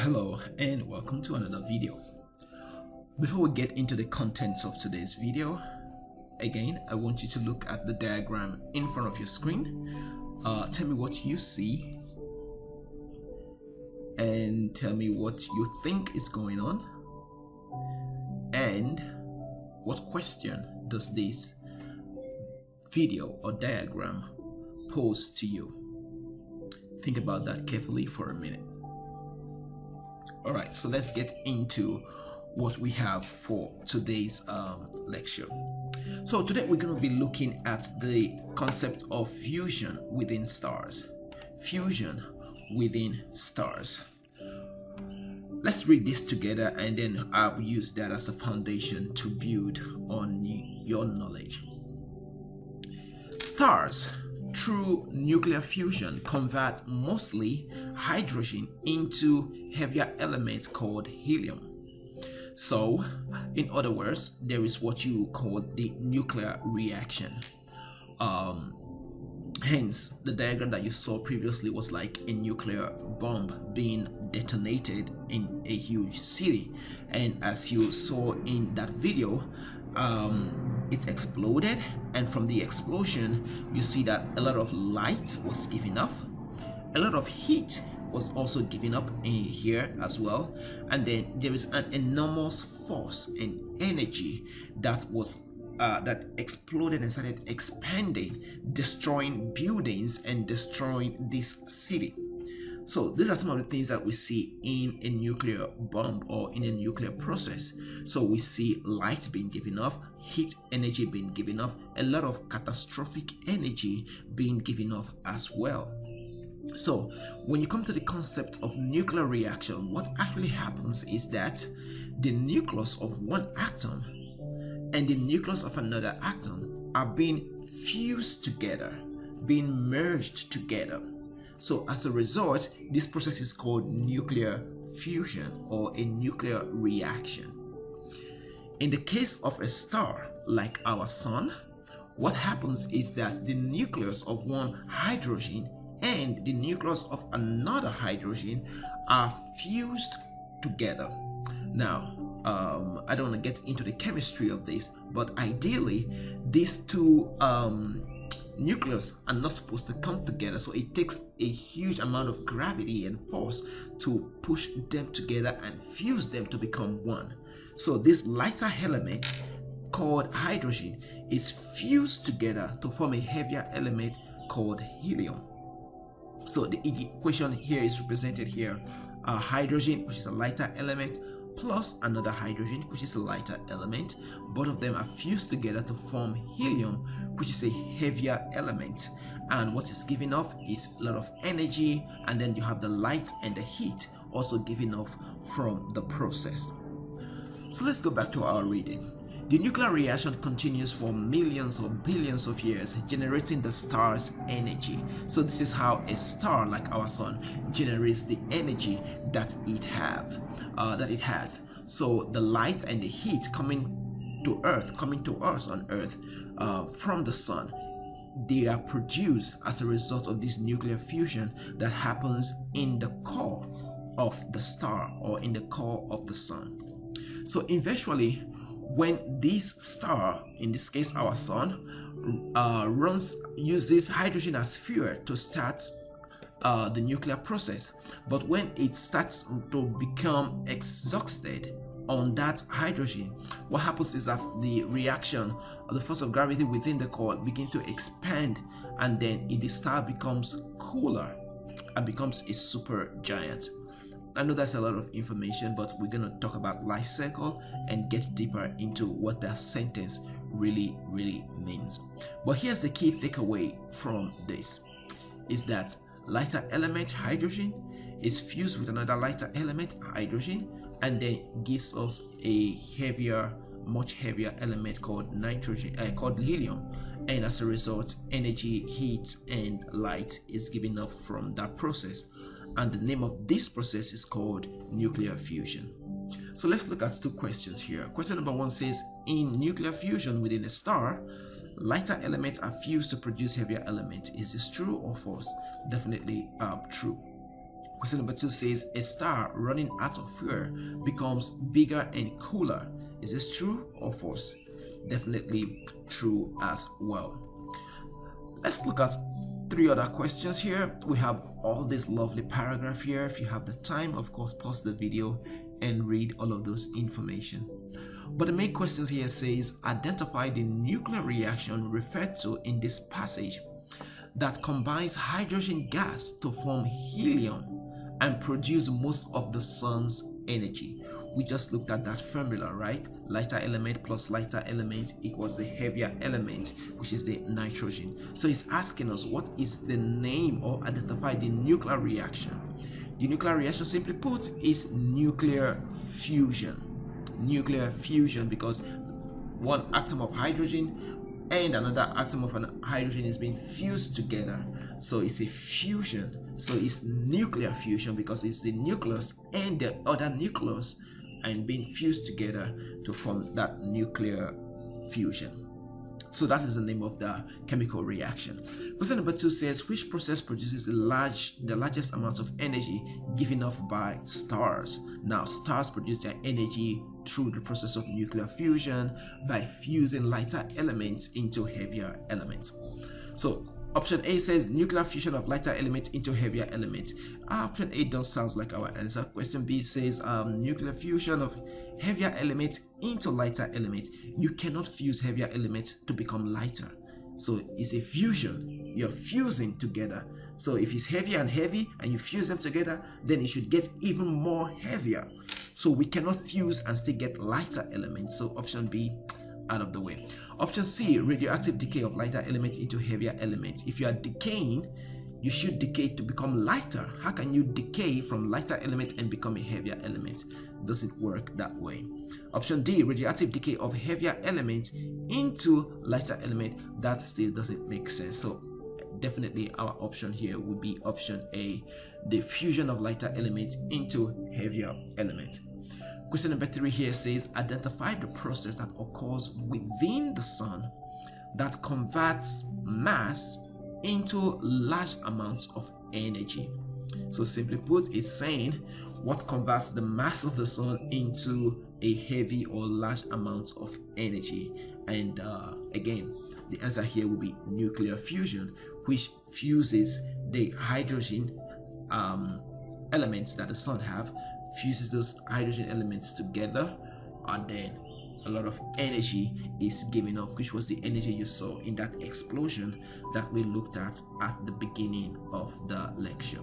Hello and welcome to another video. Before we get into the contents of today's video, again I want you to look at the diagram in front of your screen. Tell me what you see and tell me what you think is going on, and what question does this video or diagram pose to you. Think about that carefully for a minute. Alright, so let's get into what we have for today's lecture. So today we're going to be looking at the concept of fusion within stars. Fusion within stars. Let's read this together and then I'll use that as a foundation to build on your knowledge. Stars, through nuclear fusion, convert mostly hydrogen into heavier elements called helium. So, in other words, there is what you call the nuclear reaction. Hence, the diagram that you saw previously was like a nuclear bomb being detonated in a huge city. And as you saw in that video, it exploded, and from the explosion you see that a lot of light was given off, a lot of heat was also given up in here as well, and then there is an enormous force and energy that was that exploded and started expanding, destroying buildings and destroying this city. So these are some of the things that we see in a nuclear bomb or in a nuclear process. So we see light being given off, heat energy being given off, a lot of catastrophic energy being given off as well. So when you come to the concept of nuclear reaction, what actually happens is that the nucleus of one atom and the nucleus of another atom are being fused together, being merged together. So as a result, this process is called nuclear fusion or a nuclear reaction. In the case of a star like our sun, what happens is that the nucleus of one hydrogen and the nucleus of another hydrogen are fused together. Now, I don't want to get into the chemistry of this, but ideally, these two nucleus are not supposed to come together, so it takes a huge amount of gravity and force to push them together and fuse them to become one. So this lighter element called hydrogen is fused together to form a heavier element called helium. So the equation here is represented here: hydrogen, which is a lighter element, plus another hydrogen, which is a lighter element. Both of them are fused together to form helium, which is a heavier element. And what is given off is a lot of energy, and then you have the light and the heat also given off from the process. So let's go back to our reading. The nuclear reaction continues for millions or billions of years, generating the star's energy. So this is how a star like our sun generates the energy that it has. So the light and the heat coming to us on Earth from the sun, they are produced as a result of this nuclear fusion that happens in the core of the star or in the core of the sun. So eventually, when this star, in this case our sun, uses hydrogen as fuel to start the nuclear process, but when it starts to become exhausted on that hydrogen, what happens is that the reaction, the force of gravity within the core begins to expand, and then the star becomes cooler and becomes a supergiant. I know that's a lot of information, but we're going to talk about life cycle and get deeper into what that sentence really means. But here's the key takeaway from this, is that lighter element hydrogen is fused with another lighter element hydrogen, and then gives us a heavier, much heavier element called called helium. And as a result, energy, heat and light is given off from that process. And the name of this process is called nuclear fusion. So let's look at two questions here. Question number one says, in nuclear fusion within a star, lighter elements are fused to produce heavier elements. Is this true or false? Definitely true. Question number 2 says, a star running out of fuel becomes bigger and cooler. Is this true or false? Definitely true as well. Let's look at 3 other questions here. We have all this lovely paragraph here. If you have the time, of course, pause the video and read all of those information. But the main questions here says, identify the nuclear reaction referred to in this passage that combines hydrogen gas to form helium and produce most of the sun's energy. We just looked at that formula, right? Lighter element plus lighter element equals the heavier element, which is the nitrogen. So it's asking us, what is the name, or identify the nuclear reaction. The nuclear reaction, simply put, is nuclear fusion. Nuclear fusion, because one atom of hydrogen and another atom of an hydrogen is being fused together. So it's a fusion. So it's nuclear fusion because it's the nucleus and the other nucleus and being fused together to form that nuclear fusion. So that is the name of the chemical reaction. Question number 2 says, which process produces the largest amount of energy given off by stars? Now, stars produce their energy through the process of nuclear fusion by fusing lighter elements into heavier elements. So option A says nuclear fusion of lighter elements into heavier elements. Option A does sound like our answer. Question B says nuclear fusion of heavier elements into lighter elements. You cannot fuse heavier elements to become lighter. So it's a fusion. You're fusing together. So if it's heavy and heavy and you fuse them together, then it should get even more heavier. So we cannot fuse and still get lighter elements. So option B, out of the way. Option C, radioactive decay of lighter elements into heavier elements. If you are decaying, you should decay to become lighter. How can you decay from lighter element and become a heavier element? Does it work that way? Option D, radioactive decay of heavier elements into lighter element. That still doesn't make sense. So definitely our option here would be option A, the fusion of lighter elements into heavier element. Question number 3 here says, identify the process that occurs within the sun that converts mass into large amounts of energy. So simply put, it's saying what converts the mass of the sun into a heavy or large amount of energy. And again, the answer here will be nuclear fusion, which fuses the hydrogen elements that the sun have, fuses those hydrogen elements together, and then a lot of energy is given off, which was the energy you saw in that explosion that we looked at the beginning of the lecture.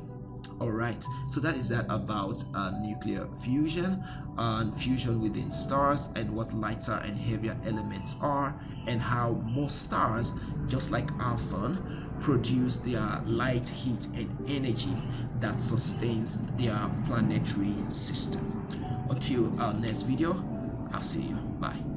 All right, so that is that about nuclear fusion and fusion within stars, and what lighter and heavier elements are, and how most stars, just like our sun, produce their light, heat, and energy that sustains their planetary system. Until our next video, I'll see you. Bye.